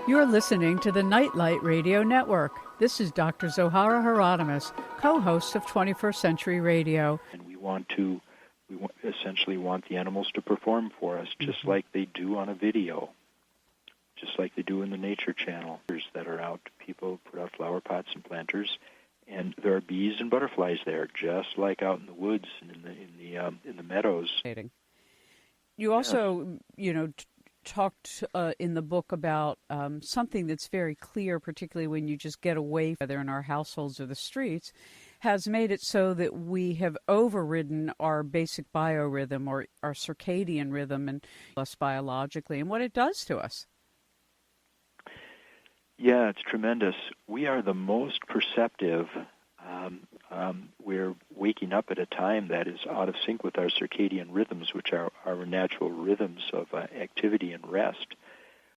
You're listening to the Nightlight Radio Network. This is Dr. Zohara Hieronimus, co-host of 21st Century Radio. And we essentially want the animals to perform for us, just like they do on a video, just like they do in the Nature Channel. That are out, people put out flower pots and planters, and there are bees and butterflies there, just like out in the woods and in the meadows. You also, talked in the book about something that's very clear, particularly when you just get away, whether in our households or the streets, has made it so that we have overridden our basic biorhythm or our circadian rhythm and us biologically, and what it does to us. Yeah, it's tremendous. We are the most perceptive. We're waking up at a time that is out of sync with our circadian rhythms, which are our natural rhythms of activity and rest.